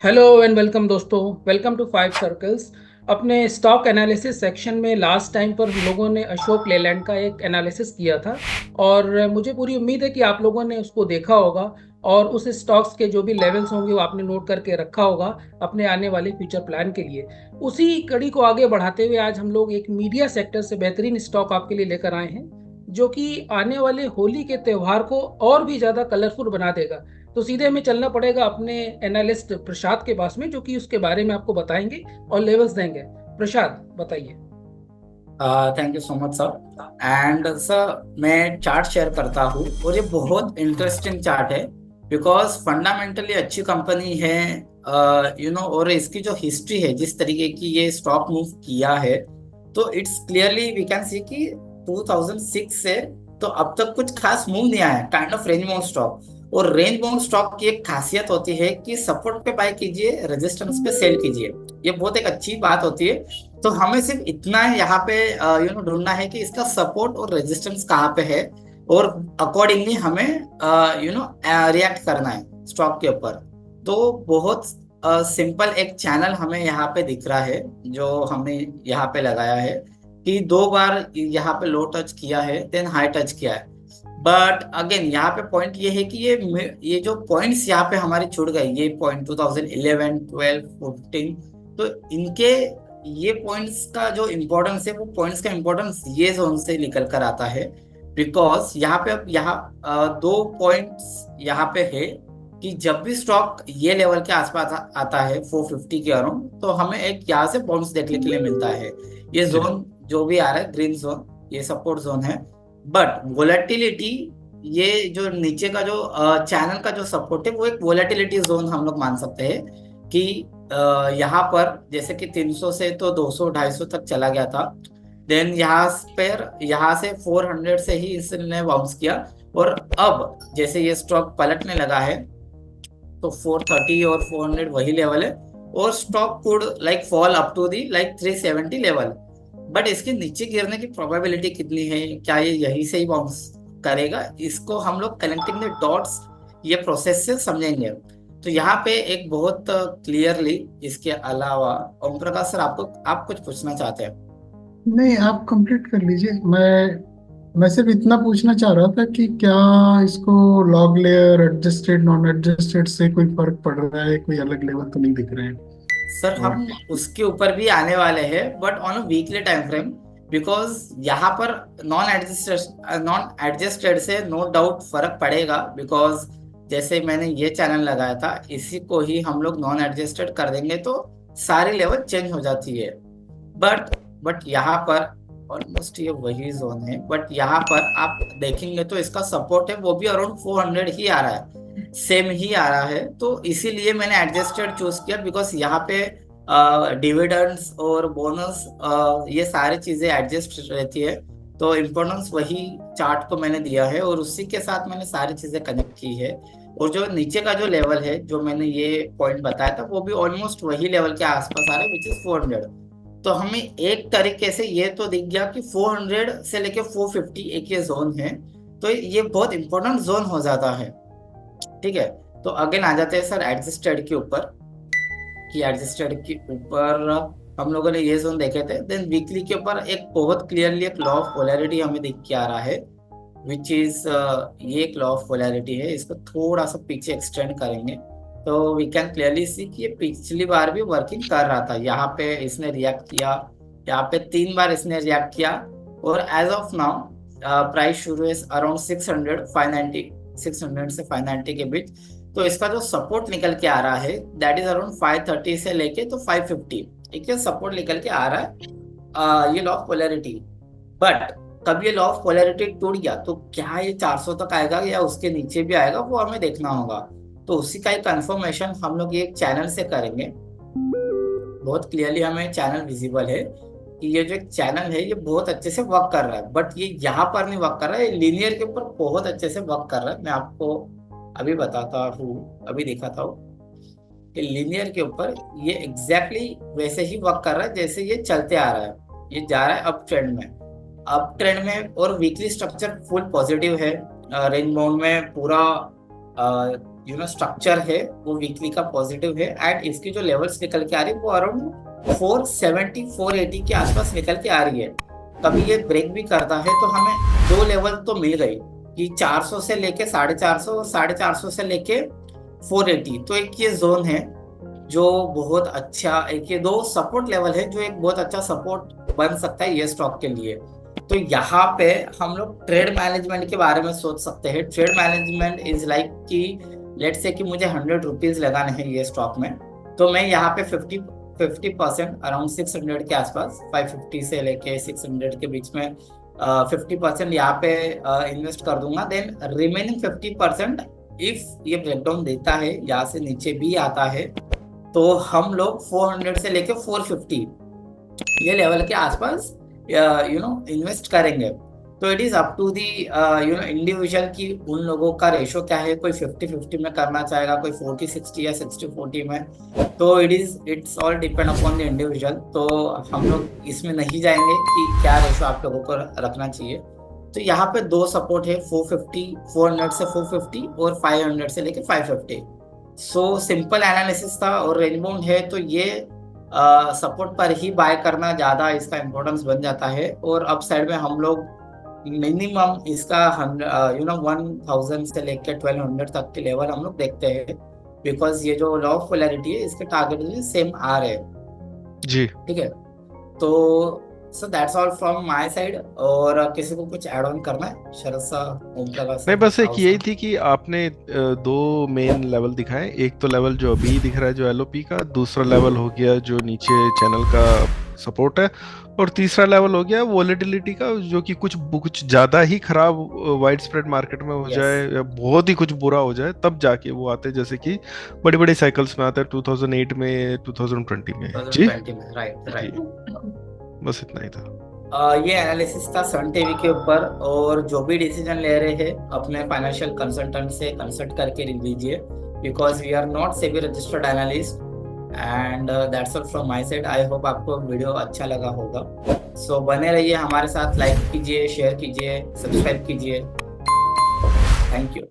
Hello and welcome दोस्तों। Welcome to five circles. अपने stock analysis section में last time पर हम लोगों ने अशोक लेलैंड का एक एनालिसिस किया था और मुझे पूरी उम्मीद है कि आप लोगों ने उसको देखा होगा और उस स्टॉक्स के जो भी लेवल्स होंगे वो आपने नोट करके रखा होगा अपने आने वाले फ्यूचर प्लान के लिए। उसी कड़ी को आगे बढ़ाते हुए आज हम लोग एक मीडिया सेक्टर से बेहतरीन स्टॉक आपके लिए लेकर आए हैं जो कि आने वाले होली के त्यौहार को और भी ज़्यादा कलरफुल बना देगा। तो सीधे हमें चलना पड़ेगा अपने एनालिस्ट प्रसाद के पास में जो कि उसके बारे में आपको बताएंगे और लेवल्स देंगे। प्रसाद बताइए। Thank you so much sir. And sir मैं चार्ट शेयर करता हूँ और ये बहुत इंटरेस्टिंग चार्ट है बिकॉज फंडामेंटली अच्छी कंपनी है। और इसकी जो हिस्ट्री है जिस तरीके की ये स्टॉक मूव किया है तो it's clearly we can see कि 2006 से तो अब तक कुछ खास मूव नहीं आया है, kind of range bound stock. और रेंज बाउंड स्टॉक की एक खासियत होती है कि सपोर्ट पे बाय कीजिए, रेजिस्टेंस पे सेल कीजिए। ये बहुत एक अच्छी बात होती है। तो हमें सिर्फ इतना यहाँ पे ढूंढना है कि इसका सपोर्ट और रेजिस्टेंस कहाँ पे है और अकॉर्डिंगली हमें रिएक्ट करना है स्टॉक के ऊपर। तो बहुत सिंपल एक चैनल हमें यहाँ पे दिख रहा है जो हमने यहाँ पे लगाया है कि दो बार यहाँ पे लो टच किया है देन हाई टच किया है। बट अगेन यहाँ पे पॉइंट ये है कि ये जो पॉइंट्स यहाँ पे हमारे छूट गए, ये पॉइंट 2011 12 14, तो इनके ये पॉइंट्स का जो इम्पोर्टेंस है वो पॉइंट्स का इम्पोर्टेंस ये जोन से निकल कर आता है। बिकॉज यहाँ पे अब यहाँ दो पॉइंट्स यहाँ पे है कि जब भी स्टॉक ये लेवल के आसपास आता है 450 के अराउंड तो हमें एक यहाँ से बाउंस देखने के लिए मिलता है। ये जी। जोन जो भी आ रहा है ग्रीन जोन, ये सपोर्ट जोन है। बट वोलेटिलिटी, ये जो नीचे का जो चैनल का जो सपोर्ट है वो एक वोलेटिलिटी जोन हम लोग मान सकते हैं कि यहाँ पर जैसे कि 300 से तो 200 250 तक चला गया था। देन यहाँ से 400 से ही इसने बाउंस किया। और अब जैसे ये स्टॉक पलटने लगा है तो 430 और 400 वही लेवल है और stock could like fall up to the like 370 level. But इसके नीचे गिरने की प्रोबेबिलिटी कितनी है, क्या ये यही से ही बाउंस करेगा, इसको हम लोग कनेक्टिंग द डॉट्स ये प्रोसेस से समझेंगे। तो यहाँ पे एक बहुत क्लियरली इसके अलावा ओम प्रकाश सर आप कुछ पूछना चाहते हैं? नहीं, आप कंप्लीट कर लीजिए। मैं सिर्फ इतना पूछना चाह रहा था कि क्या इसको log layer adjusted non adjusted से कोई फर्क पड़ रहा है, कोई अलग लेवल तो नहीं दिख रहे हैं? सर और हम उसके ऊपर भी आने वाले हैं but on a weekly time frame. Because यहाँ पर नॉन एडजस्टेड से नो डाउट फर्क पड़ेगा बिकॉज जैसे मैंने ये चैनल लगाया था इसी को ही हम लोग नॉन एडजस्टेड कर देंगे तो सारी लेवल चेंज हो जाती है। बट बट यहाँ पर ऑलमोस्ट ये वही जोन है बट यहाँ पर आप देखेंगे तो इसका सपोर्ट है वो भी अराउंड 400 ही आ रहा है, सेम ही आ रहा है। तो इसीलिए मैंने एडजस्टेड चूज किया बिकॉज यहाँ पे डिविडेंड्स और बोनस ये सारी चीजें एडजस्ट रहती है। तो इम्पोर्टेंस वही चार्ट को मैंने दिया है और उसी के साथ मैंने सारी चीजें कनेक्ट की है। और जो नीचे का जो लेवल है जो मैंने ये पॉइंट बताया था वो भी ऑलमोस्ट वही लेवल के आसपास आ रहा है विच इज 400। तो हमें एक तरीके से ये तो दिख गया कि 400 से लेके 450 एक ये जोन है। तो ये बहुत इंपॉर्टेंट जोन हो जाता है। ठीक है। तो अगेन आ जाते हैं सर एडजस्टेड के ऊपर कि एडजस्टेड के ऊपर हम लोगों ने ये जोन देखे थे। देन वीकली के ऊपर एक बहुत क्लियरली एक लॉ ऑफ पोलैरिटी हमें दिख के आ रहा है विच इज ये एक लॉ ऑफ पोलैरिटी है। इसको थोड़ा सा पीछे एक्सटेंड करेंगे तो वी कैन क्लियरली सी कि ये पिछली बार भी वर्किंग कर रहा था। यहाँ पे इसने रिएक्ट किया, यहाँ पे 3 बार इसने रिएक्ट किया और एज ऑफ नाउ प्राइस शुरू है अराउंड 600 590, 600 से 590 के बीच। तो इसका जो सपोर्ट निकल के आ रहा है दैट इज अराउंड 530 से लेके तो 550 एक ये सपोर्ट निकल के आ रहा है, ये लॉ ऑफ पोलैरिटी। बट कब ये लॉ ऑफ पोलैरिटी टूट गया तो क्या ये 400 तक आएगा या उसके नीचे भी आएगा वो हमें देखना होगा। तो उसी का एक कंफर्मेशन हम लोग ये चैनल से करेंगे। बहुत क्लियरली हमें चैनल विजिबल है कि ये जो एक चैनल है ये बहुत अच्छे से वर्क कर रहा है बट ये यहाँ पर नहीं वर्क कर रहा है, ये लीनियर के ऊपर बहुत अच्छे से वर्क कर रहा है। मैं आपको अभी बताता हूँ, अभी दिखाता हूँ कि लीनियर के ऊपर ये एग्जैक्टली वैसे ही वर्क कर रहा है जैसे ये चलते आ रहा है। ये जा रहा है अप ट्रेंड में, अप ट्रेंड में और वीकली स्ट्रक्चर फुल पॉजिटिव है। रेंज बाउंड में पूरा स्ट्रक्चर है वो वीकली का पॉजिटिव है, एंड इसकी जो लेवल्स निकल के आ रही है वो अराउंड 470 480 के आसपास निकल के आ रही है। कभी ये ब्रेक भी करता है तो हमें दो लेवल तो मिल गई कि 400 से लेके 450 और 450 से लेके 480, तो एक ये जोन है जो बहुत अच्छा, एक ये दो सपोर्ट लेवल है जो एक बहुत अच्छा सपोर्ट बन सकता है ये स्टॉक के लिए। तो यहाँ पे हम लोग ट्रेड मैनेजमेंट के बारे में सोच सकते हैं। ट्रेड मैनेजमेंट इज लाइक कि लेट्स से कि मुझे 100 रुपीज लगाने हैं ये स्टॉक में, तो मैं यहाँ पे 50% अराउंड 600 के आसपास, 550 से लेके 600 के बीच में 50% यहाँ पे इन्वेस्ट कर दूंगा। देन रिमेनिंग 50% इफ ये ब्रेकडाउन देता है, यहाँ से नीचे भी आता है, तो हम लोग 400 से लेके 450 ये लेवल के आसपास इन्वेस्ट करेंगे। तो it is up to the individual कि उन लोगों का रेशो क्या है, कोई 50-50 में करना चाहेगा, कोई 40-60 या 60-40 में, तो it's all depend upon the individual. तो हम लोग इसमें नहीं जाएंगे कि क्या रेशो आप लोगों को रखना चाहिए। तो यहाँ पे दो सपोर्ट है, 400 से 450 और 500 से लेके 550। सो सिंपल एनालिसिस था और रेंज बाउंड है, तो ये सपोर्ट पर ही बाय करना ज्यादा इसका इम्पोर्टेंस बन जाता है। और अप साइड में हम लोग मिनिमम इसका 1000 से लेकर 1200 तक के लेवल हम लोग देखते हैं, बिकॉज ये जो लॉ ऑफ पोलैरिटी है इसके टारगेट भी सेम आ रहे हैं जी। ठीक है। तो so that's all from my side. और किसी को कुछ ऐड ऑन करना है? शरद सा, ओम प्रकाश नहीं, बस एक राव यही सा। थी कि आपने दो मेन लेवल दिखाए। एक तो लेवल जो अभी दिख रहा है जो एलओपी का, दूसरा लेवल हो गया जो नीचे चैनल का सपोर्ट है, और तीसरा लेवल हो गया वोलेटिलिटी का, जो कि कुछ ज्यादा ही खराब वाइड स्प्रेड मार्केट में हो Yes. जाए या बहुत ही कुछ बुरा हो जाए तब जाके वो आते हैं, जैसे कि बड़ी बड़ी साइकिल्स में आते हैं 2008 में, 2020 में। जी 2020 में, राइट। बस इतना ही था। ये एनालिसिस था सन टीवी के ऊपर, और जो भी डिसीजन ले रहे हैं अपने फाइनेंशियल कंसल्टेंट से कंसल्ट करके लीजिए, because we are not SEBI registered analyst. And that's all from my side. I hope आपको वीडियो अच्छा लगा होगा। सो बने रहिए हमारे साथ, लाइक कीजिए, शेयर कीजिए, सब्सक्राइब कीजिए। Thank you.